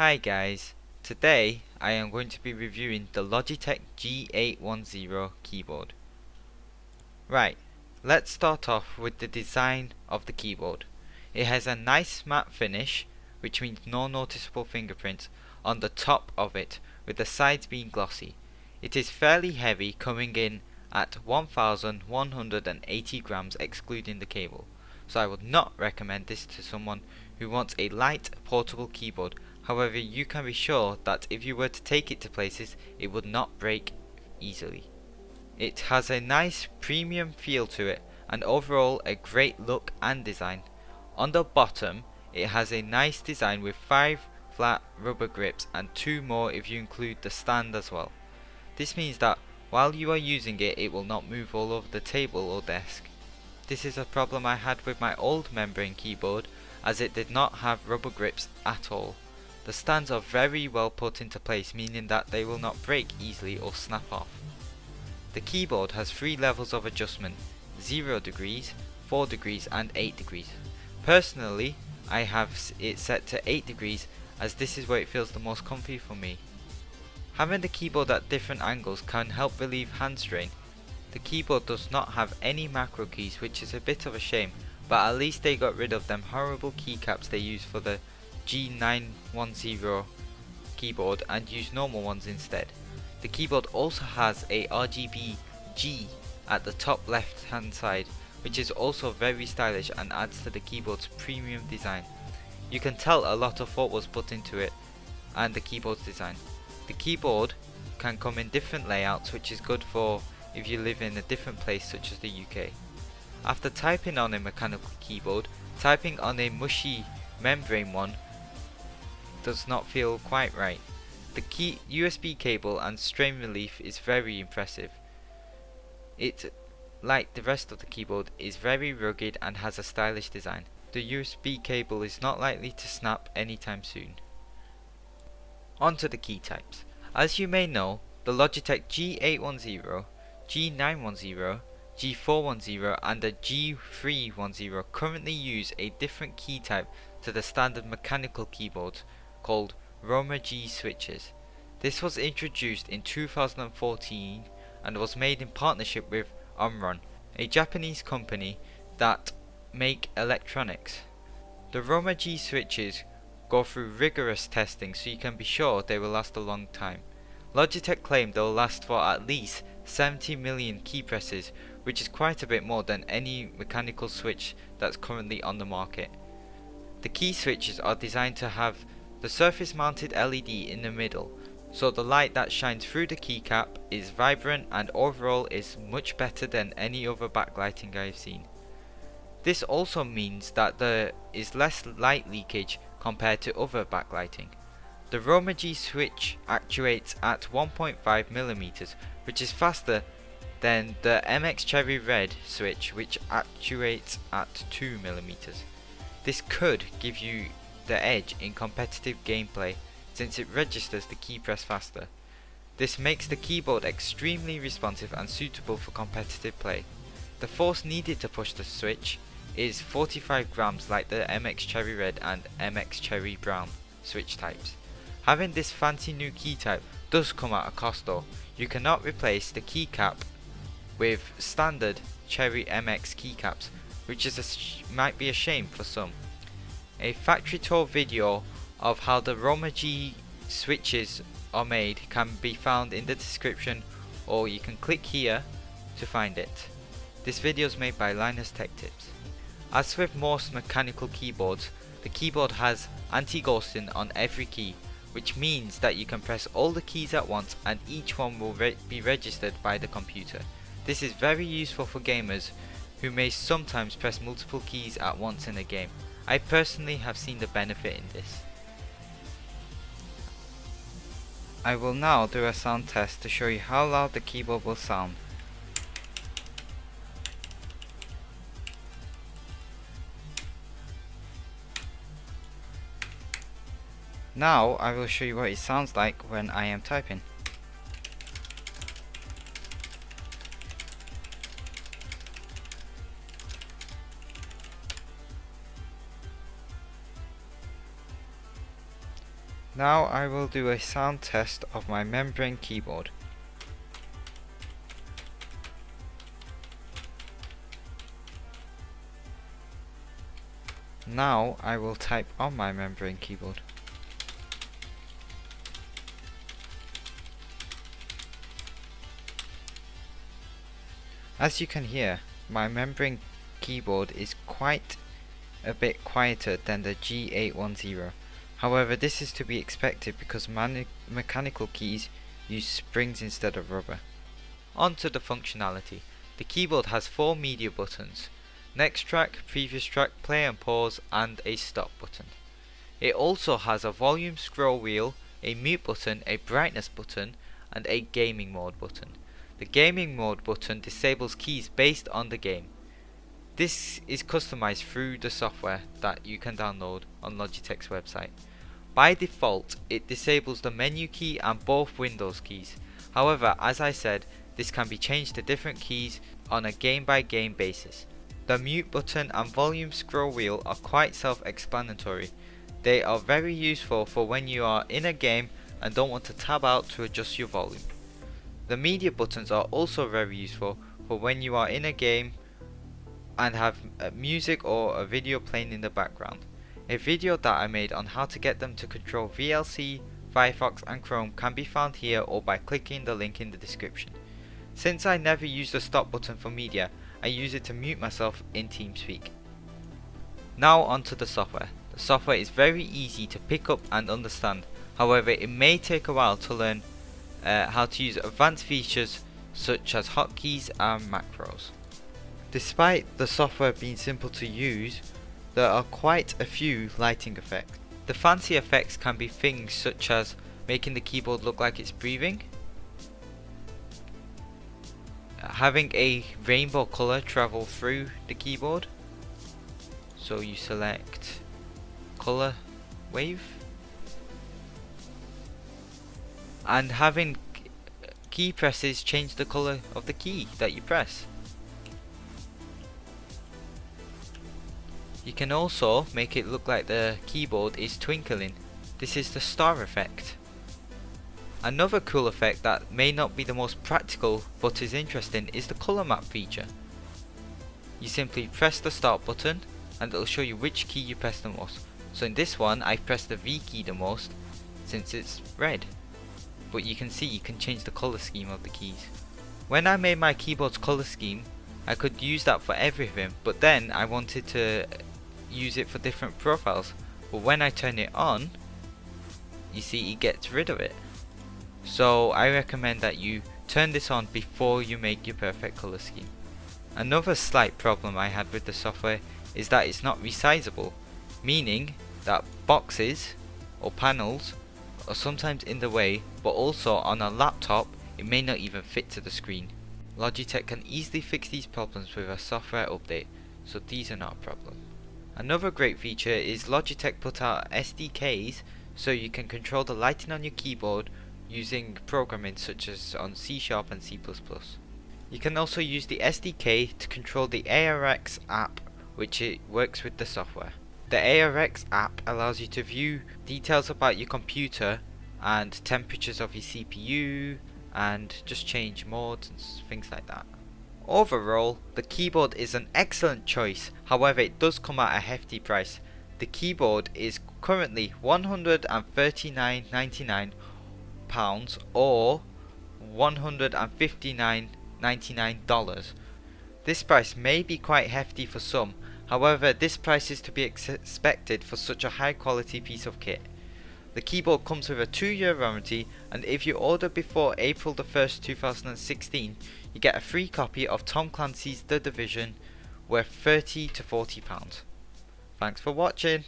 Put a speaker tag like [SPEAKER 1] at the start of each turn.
[SPEAKER 1] Hi guys, today I am going to be reviewing the Logitech G810 keyboard. Right, let's start off with the design of the keyboard. It has a nice matte finish, which means no noticeable fingerprints on the top of it, with the sides being glossy. It is fairly heavy, coming in at 1180 grams excluding the cable, so I would not recommend this to someone who wants a light portable keyboard. However, you can be sure that if you were to take it to places, it would not break easily. It has a nice premium feel to it, and overall a great look and design. On the bottom, it has a nice design with 5 flat rubber grips and 2 more if you include the stand as well. This means that while you are using it, it will not move all over the table or desk. This is a problem I had with my old membrane keyboard, as it did not have rubber grips at all. The stands are very well put into place, meaning that they will not break easily or snap off. The keyboard has 3 levels of adjustment: 0 degrees, 4 degrees and 8 degrees. Personally, I have it set to 8 degrees as this is where it feels the most comfy for me. Having the keyboard at different angles can help relieve hand strain. The keyboard does not have any macro keys, which is a bit of a shame, but at least they got rid of them horrible keycaps they use for the G910 keyboard and use normal ones instead. The keyboard also has a RGB G at the top left hand side, which is also very stylish and adds to the keyboard's premium design. You can tell a lot of thought was put into it and the keyboard's design. The keyboard can come in different layouts, which is good for if you live in a different place such as the UK. After typing on a mechanical keyboard, typing on a mushy membrane one does not feel quite right. The USB cable and strain relief is very impressive. It, like the rest of the keyboard, is very rugged and has a stylish design. The USB cable is not likely to snap anytime soon. Onto the key types. As you may know, the Logitech G810, G910, G410 and the G310 currently use a different key type to the standard mechanical keyboards called Roma-G switches. This was introduced in 2014 and was made in partnership with Omron, a Japanese company that make electronics. The Roma-G switches go through rigorous testing, so you can be sure they will last a long time. Logitech claim they will last for at least 70 million key presses, which is quite a bit more than any mechanical switch that's currently on the market. The key switches are designed to have the surface mounted LED in the middle, so the light that shines through the keycap is vibrant and overall is much better than any other backlighting I have seen. This also means that there is less light leakage compared to other backlighting. The Roma-G switch actuates at 1.5mm, which is faster than the MX Cherry Red switch, which actuates at 2mm. This could give you the edge in competitive gameplay since it registers the key press faster. This makes the keyboard extremely responsive and suitable for competitive play. The force needed to push the switch is 45 grams like the MX Cherry Red and MX Cherry Brown switch types. Having this fancy new key type does come at a cost though. You cannot replace the keycap with standard Cherry MX keycaps, which is might be a shame for some. A factory tour video of how the Roma-G switches are made can be found in the description, or you can click here to find it. This video is made by Linus Tech Tips. As with most mechanical keyboards, the keyboard has anti-ghosting on every key, which means that you can press all the keys at once and each one will be registered by the computer. This is very useful for gamers who may sometimes press multiple keys at once in a game. I personally have seen the benefit in this. I will now do a sound test to show you how loud the keyboard will sound. Now I will show you what it sounds like when I am typing. Now I will do a sound test of my membrane keyboard. Now I will type on my membrane keyboard. As you can hear, my membrane keyboard is quite a bit quieter than the G810. However, this is to be expected because mechanical keys use springs instead of rubber. On to the functionality. The keyboard has 4 media buttons: next track, previous track, play and pause, and a stop button. It also has a volume scroll wheel, a mute button, a brightness button, and a gaming mode button. The gaming mode button disables keys based on the game. This is customized through the software that you can download on Logitech's website. By default, it disables the menu key and both Windows keys. However, as I said, this can be changed to different keys on a game by game basis. The mute button and volume scroll wheel are quite self-explanatory. They are very useful for when you are in a game and don't want to tab out to adjust your volume. The media buttons are also very useful for when you are in a game and have music or a video playing in the background. A video that I made on how to get them to control VLC, Firefox and Chrome can be found here or by clicking the link in the description. Since I never use the stop button for media, I use it to mute myself in TeamSpeak. Now onto the software. The software is very easy to pick up and understand. However, it may take a while to learn how to use advanced features such as hotkeys and macros. Despite the software being simple to use, there are quite a few lighting effects. The fancy effects can be things such as making the keyboard look like it's breathing, having a rainbow color travel through the keyboard, so you select color wave, and having key presses change the color of the key that you press. You can also make it look like the keyboard is twinkling. This is the star effect. Another cool effect that may not be the most practical but is interesting is the color map feature. You simply press the start button and it will show you which key you press the most. So in this one I press the V key the most since it's red. But you can see you can change the color scheme of the keys. When I made my keyboard's color scheme, I could use that for everything, but then I wanted to use it for different profiles. But when I turn it on, you see it gets rid of it. So I recommend that you turn this on before you make your perfect color scheme. Another slight problem I had with the software is that it's not resizable, meaning that boxes or panels are sometimes in the way, but also on a laptop it may not even fit to the screen. Logitech can easily fix these problems with a software update, so these are not a problem. Another great feature is Logitech put out SDKs so you can control the lighting on your keyboard using programming such as on C# and C++. You can also use the SDK to control the ARX app, which it works with the software. The ARX app allows you to view details about your computer and temperatures of your CPU and just change modes and things like that. Overall, the keyboard is an excellent choice, however it does come at a hefty price. The keyboard is currently £139.99 or $159.99. This price may be quite hefty for some, however this price is to be expected for such a high quality piece of kit. The keyboard comes with a 2-year warranty, and if you order before April the 1st, 2016, you get a free copy of Tom Clancy's The Division worth £30 to £40. Thanks for watching.